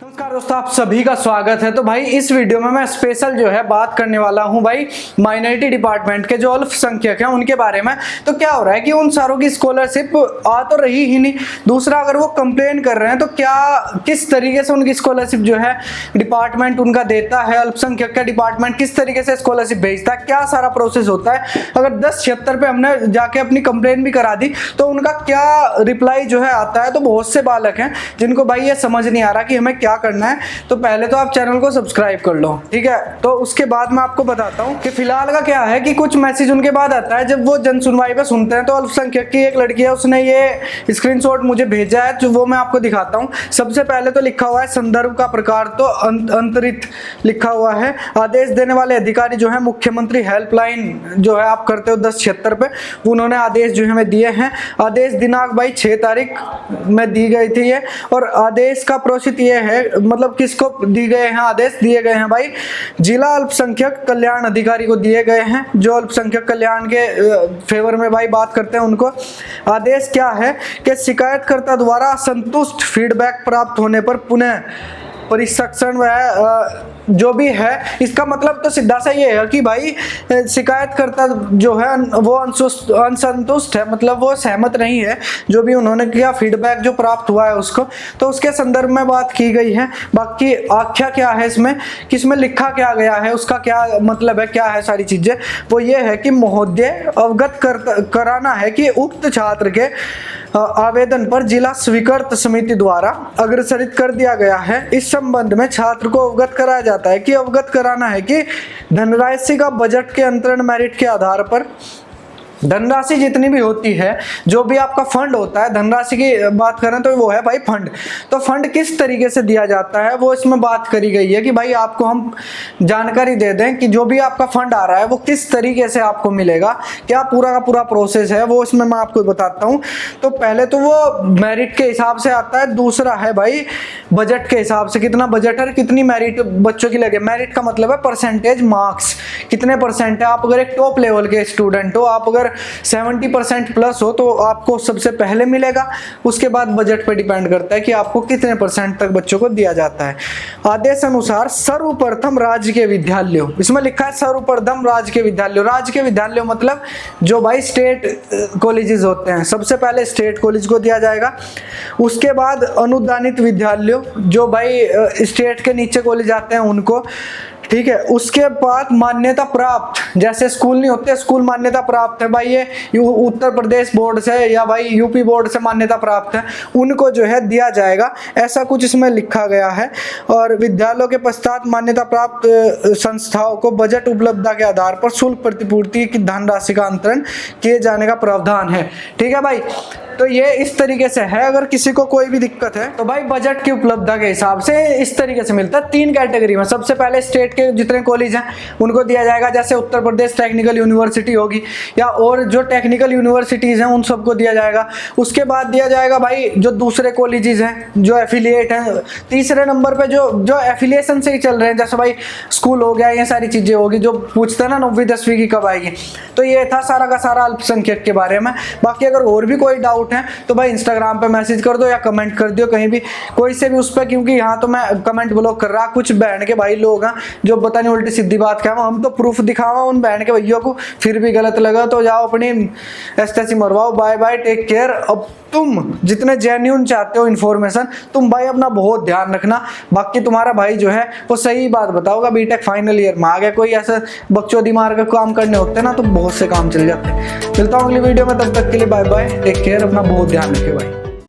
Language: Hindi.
नमस्कार दोस्तों, आप सभी का स्वागत है। तो भाई इस वीडियो में मैं स्पेशल जो है बात करने वाला हूं भाई माइनॉरिटी डिपार्टमेंट के जो अल्पसंख्यक हैं उनके बारे में। तो क्या हो रहा है कि उन सारों की स्कॉलरशिप आ तो रही ही नहीं, दूसरा अगर वो कंप्लेन कर रहे हैं तो क्या किस तरीके से उनकी स्कॉलरशिप जो है डिपार्टमेंट उनका देता है, अल्पसंख्यक का डिपार्टमेंट किस तरीके से स्कॉलरशिप भेजता है, क्या सारा प्रोसेस होता है। अगर 1076 पे हमने जाके अपनी कंप्लेन भी करा दी तो उनका क्या रिप्लाई जो है आता है। तो बहुत से बालक हैं जिनको भाई ये समझ नहीं आ रहा कि हमें क्या करना है। तो पहले तो आप चैनल को सब्सक्राइब कर लो, ठीक है। तो उसके बाद मैं आपको बताता हूँ कि फिलहाल का क्या है कि कुछ मैसेज उनके बाद आता है जब वो जन सुनवाई पे सुनते हैं। तो अल्पसंख्यक की एक लड़की है, उसने ये स्क्रीनशॉट मुझे भेजा है जो वो मैं आपको दिखाता हूँ। सबसे पहले तो लिखा हुआ है संदर्भ का प्रकार तो अंतरित लिखा हुआ है। आदेश देने वाले अधिकारी जो है मुख्यमंत्री हेल्पलाइन जो है आप करते हो 1076 पे, उन्होंने आदेश जो हमें दिए हैं। आदेश दिनांक भाई 6 तारीख में दी गई थी ये। और आदेश का प्रोसित ये है, मतलब किसको दिए गए हैं आदेश, दिए गए हैं भाई जिला अल्पसंख्यक कल्याण अधिकारी को दिए गए हैं, जो अल्पसंख्यक कल्याण के फेवर में भाई बात करते हैं उनको। आदेश क्या है कि शिकायतकर्ता द्वारा असंतुष्ट फीडबैक प्राप्त होने पर पुनः परीक्षण व जो भी है, इसका मतलब तो सीधा सा ये है कि भाई शिकायतकर्ता जो है वो असंतुष्ट है, मतलब वो सहमत नहीं है जो भी उन्होंने किया, फीडबैक जो प्राप्त हुआ है उसको, तो उसके संदर्भ में बात की गई है। बाकी आख्या क्या है इसमें, किसमें लिखा क्या गया है, उसका क्या मतलब है, क्या है सारी चीजें, वो ये है कि महोदय अवगत कराना है कि उक्त छात्र के आवेदन पर जिला स्वीकृत समिति द्वारा अग्रसरित कर दिया गया है। इस संबंध में छात्र को अवगत कराया जाता है कि अवगत कराना है कि धनराशि का बजट के अंतरण मेरिट के आधार पर धनराशि जितनी भी होती है, जो भी आपका फंड होता है, धनराशि की बात करें तो वो है भाई फंड। तो फंड किस तरीके से दिया जाता है वो इसमें बात करी गई है कि भाई आपको हम जानकारी दे दें कि जो भी आपका फंड आ रहा है वो किस तरीके से आपको मिलेगा, क्या पूरा का पूरा प्रोसेस है, वो इसमें मैं आपको बताता हूँ। तो पहले तो वो मेरिट के हिसाब से आता है, दूसरा है भाई बजट के हिसाब से, कितना बजट है, कितनी मेरिट बच्चों की लगे। मेरिट का मतलब है परसेंटेज, मार्क्स कितने परसेंट है। आप अगर एक टॉप लेवल के स्टूडेंट हो, आप अगर 70% प्लस हो तो आपको सबसे पहले मिलेगा। उसके बाद बजट पे डिपेंड करता है कि आपको कितने परसेंट तक बच्चों को दिया जाता है। आदेश अनुसार सर्वप्रथम राज्य के विद्यालयों, इसमें लिखा है सर्वप्रथम राज्य के विद्यालयों। राज्य के विद्यालयों मतलब जो भाई स्टेट कॉलेजेस होते हैं, सबसे पहले स्टेट कॉलेज को दिया जाएगा। उसके बाद अनुदानित विद्यालयों, जो भाई स्टेट के नीचे कॉलेज आते हैं उनको, ठीक है। उसके बाद मान्यता प्राप्त, जैसे स्कूल नहीं होते, स्कूल मान्यता प्राप्त है भाई, ये उत्तर प्रदेश बोर्ड से या भाई यूपी बोर्ड से मान्यता प्राप्त है, उनको जो है दिया जाएगा, ऐसा कुछ इसमें लिखा गया है। और विद्यालयों के पश्चात मान्यता प्राप्त संस्थाओं को बजट उपलब्धता के आधार पर शुल्क प्रतिपूर्ति की धनराशि का अंतरण किए जाने का प्रावधान है, ठीक है भाई। तो ये इस तरीके से है। अगर किसी को कोई भी दिक्कत है तो भाई बजट की उपलब्धता के हिसाब से इस तरीके से मिलता है 3 कैटेगरी में। सबसे पहले स्टेट के जितने कॉलेज हैं उनको दिया जाएगा, जैसे उत्तर प्रदेश टेक्निकल यूनिवर्सिटी होगी या और जो टेक्निकल यूनिवर्सिटीज़ हैं उन सबको दिया जाएगा। उसके बाद दिया जाएगा भाई जो दूसरे कॉलेजेस हैं जो एफिलिएट हैं। तीसरे नंबर पर जो एफिलिएशन से ही चल रहे हैं, जैसे भाई स्कूल हो गया, ये सारी चीज़ें होगी जो पूछते हैं ना 9वीं 10वीं की कब आएगी। तो ये था सारा का सारा अल्पसंख्यक के बारे में। बाकी अगर और भी कोई डाउट है तो भाई इंस्टाग्राम पे मैसेज कर दो या कमेंट कर दो कहीं भी, कोई से भी उस पर, क्योंकि यहाँ तो मैं कमेंट ब्लॉक कर रहा। कुछ बहन के भाई लोग हैं जो पता नहीं उल्टी सीधी बात कहा, हम तो प्रूफ दिखावा उन बहन के भैया को, फिर भी गलत लगा तो जाओ अपनी एसटीसी मरवाओ। Bye bye, take care. अब तुम जितने जेन्युइन चाहते हो इन्फॉर्मेशन, तुम भाई अपना बहुत ध्यान रखना। बाकी तुम्हारा भाई जो है वो सही बात बताओगा। बीटेक फाइनल ईयर में आ गया, कोई ऐसा बकचोदी मार के काम करने होते ना तो बहुत से काम चल जाते हैं। मिलता हूँ अगली वीडियो में, तब तक के लिए बाय बाय, टेक केयर, अपना बहुत ध्यान रखिए भाई।